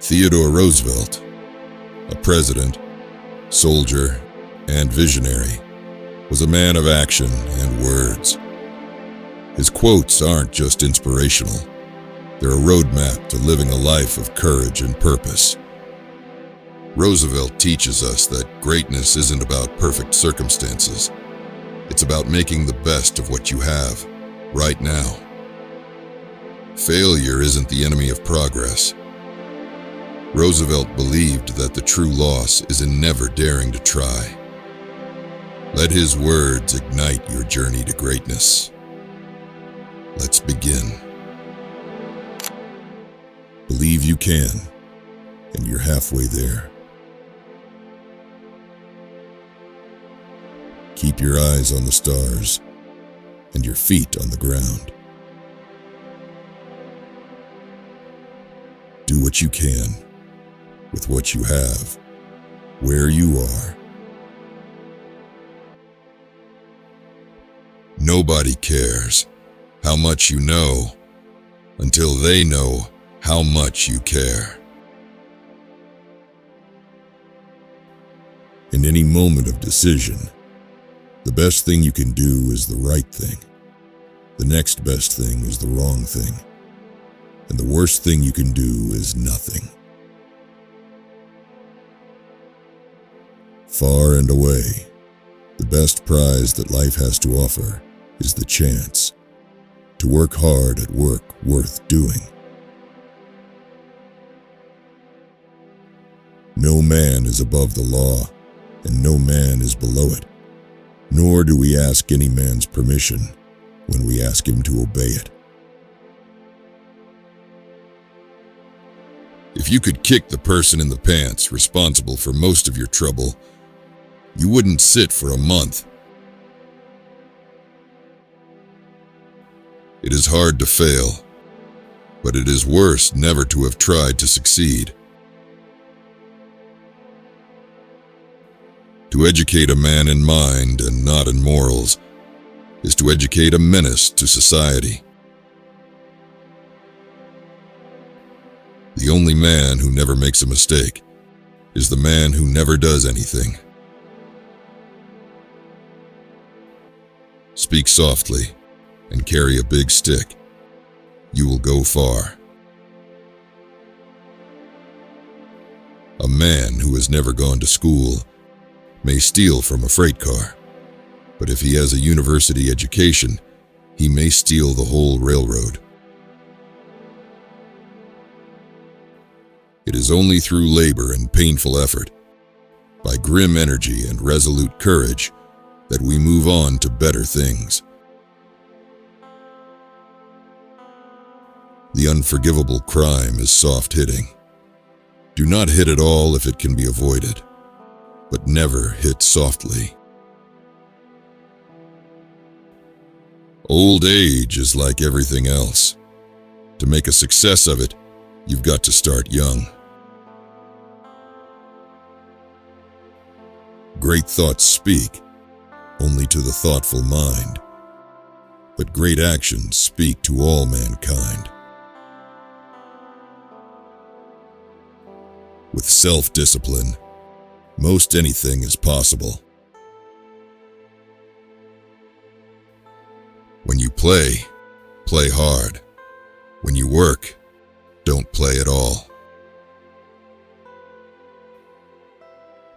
Theodore Roosevelt, a president, soldier, and visionary, was a man of action and words. His quotes aren't just inspirational, they're a roadmap to living a life of courage and purpose. Roosevelt teaches us that greatness isn't about perfect circumstances. It's about making the best of what you have, right now. Failure isn't the enemy of progress. Roosevelt believed that the true loss is in never daring to try. Let his words ignite your journey to greatness. Let's begin. Believe you can, and you're halfway there. Keep your eyes on the stars and your feet on the ground. Do what you can with what you have, where you are. Nobody cares how much you know until they know how much you care. In any moment of decision, the best thing you can do is the right thing. The next best thing is the wrong thing. And the worst thing you can do is nothing. Far and away, the best prize that life has to offer is the chance to work hard at work worth doing. No man is above the law, and no man is below it, nor do we ask any man's permission when we ask him to obey it. If you could kick the person in the pants responsible for most of your trouble, you wouldn't sit for a month. It is hard to fail, but it is worse never to have tried to succeed. To educate a man in mind and not in morals is to educate a menace to society. The only man who never makes a mistake is the man who never does anything. Speak softly and carry a big stick. You will go far. A man who has never gone to school may steal from a freight car, but if he has a university education, he may steal the whole railroad. It is only through labor and painful effort, by grim energy and resolute courage, that we move on to better things. The unforgivable crime is soft hitting. Do not hit at all if it can be avoided, but never hit softly. Old age is like everything else. To make a success of it, you've got to start young. Great thoughts speak only to the thoughtful mind, but great actions speak to all mankind. With self-discipline, most anything is possible. When you play, play hard. When you work, don't play at all.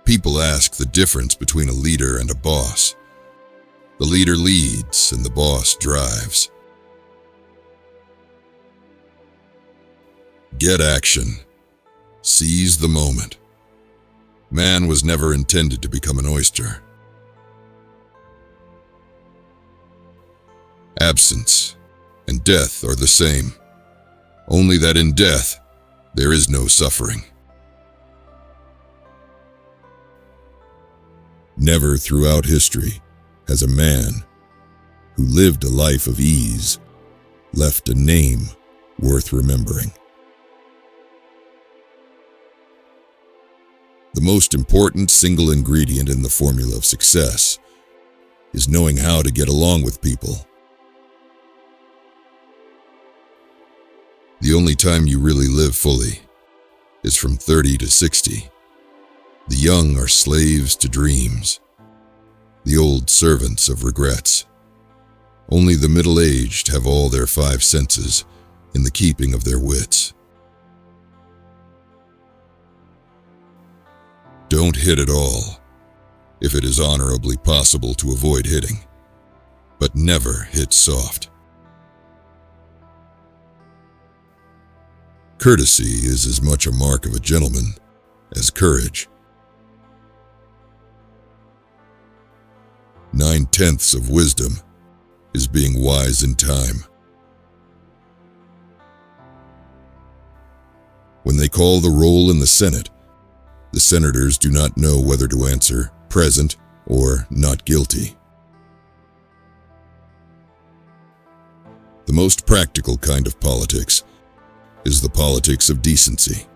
People ask the difference between a leader and a boss. The leader leads and the boss drives. Get action. Seize the moment. Man was never intended to become an oyster. Absence and death are the same, only that in death there is no suffering. Never throughout history has a man who lived a life of ease left a name worth remembering. The most important single ingredient in the formula of success is knowing how to get along with people. The only time you really live fully is from 30 to 60. The young are slaves to dreams, the old servants of regrets. Only the middle-aged have all their five senses in the keeping of their wits. Don't hit at all, if it is honorably possible to avoid hitting, but never hit soft. Courtesy is as much a mark of a gentleman as courage. 9/10 of wisdom is being wise in time. When they call the roll in the Senate, the senators do not know whether to answer present or not guilty. The most practical kind of politics is the politics of decency.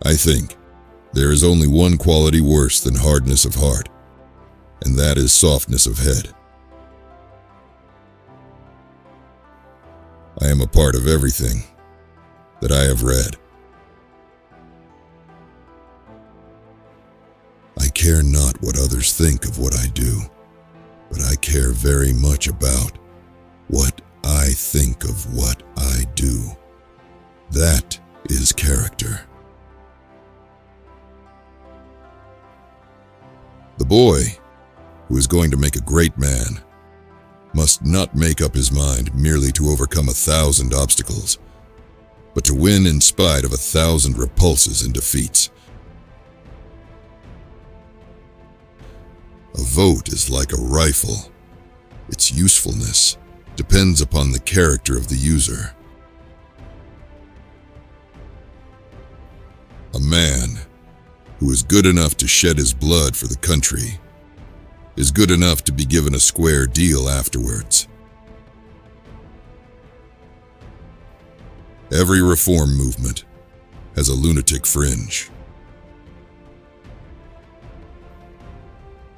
I think there is only one quality worse than hardness of heart, and that is softness of head. I am a part of everything that I have read. I care not what others think of what I do, but I care very much about what I think of what I do. That is character. The boy who is going to make a great man must not make up his mind merely to overcome 1,000 obstacles, but to win in spite of 1,000 repulses and defeats. A vote is like a rifle. Its usefulness depends upon the character of the user. A man who is good enough to shed his blood for the country is good enough to be given a square deal afterwards. Every reform movement has a lunatic fringe.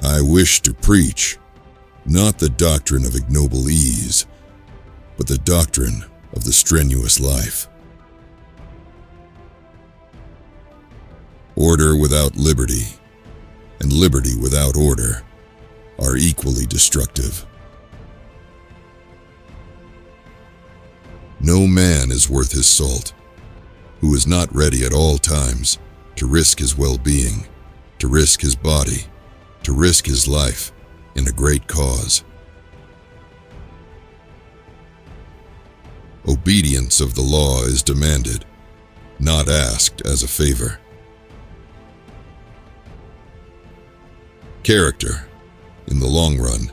I wish to preach not the doctrine of ignoble ease, but the doctrine of the strenuous life. Order without liberty and liberty without order are equally destructive. No man is worth his salt who is not ready at all times to risk his well-being, to risk his body, to risk his life in a great cause. Obedience of the law is demanded, not asked as a favor. Character, in the long run,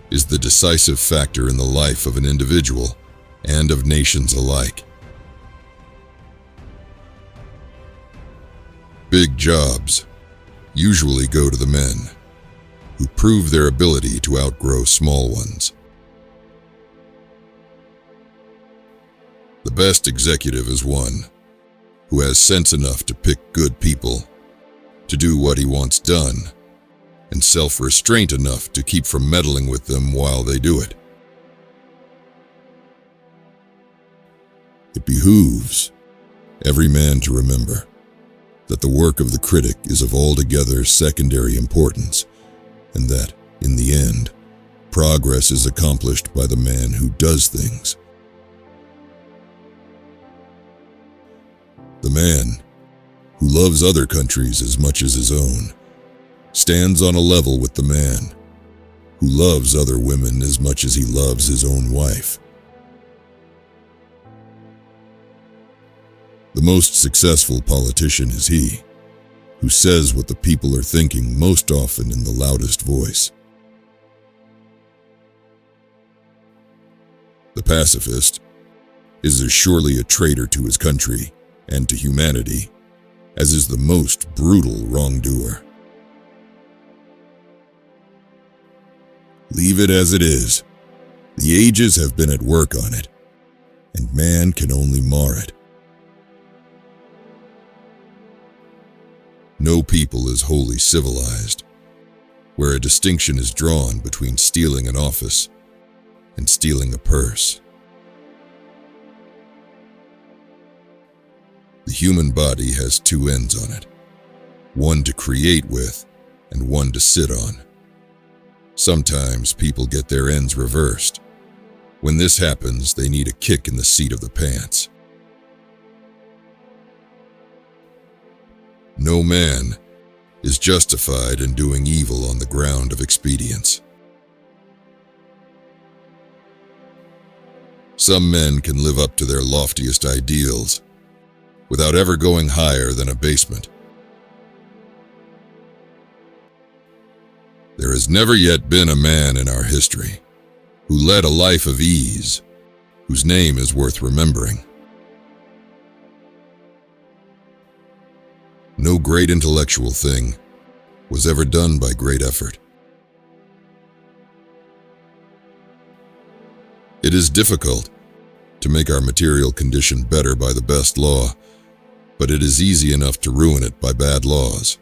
is the decisive factor in the life of an individual and of nations alike. Big jobs usually go to the men who prove their ability to outgrow small ones. The best executive is one who has sense enough to pick good people, to do what he wants done, and self-restraint enough to keep from meddling with them while they do it. It behooves every man to remember that the work of the critic is of altogether secondary importance, and that, in the end, progress is accomplished by the man who does things. The man who loves other countries as much as his own stands on a level with the man who loves other women as much as he loves his own wife. The most successful politician is he who says what the people are thinking most often in the loudest voice. The pacifist is as surely a traitor to his country and to humanity as is the most brutal wrongdoer. Leave it as it is. The ages have been at work on it, and man can only mar it. No people is wholly civilized, where a distinction is drawn between stealing an office and stealing a purse. The human body has two ends on it, one to create with and one to sit on. Sometimes people get their ends reversed. When this happens, they need a kick in the seat of the pants. No man is justified in doing evil on the ground of expedience. Some men can live up to their loftiest ideals without ever going higher than a basement. There has never yet been a man in our history who led a life of ease, whose name is worth remembering. No great intellectual thing was ever done by great effort. It is difficult to make our material condition better by the best law, but it is easy enough to ruin it by bad laws.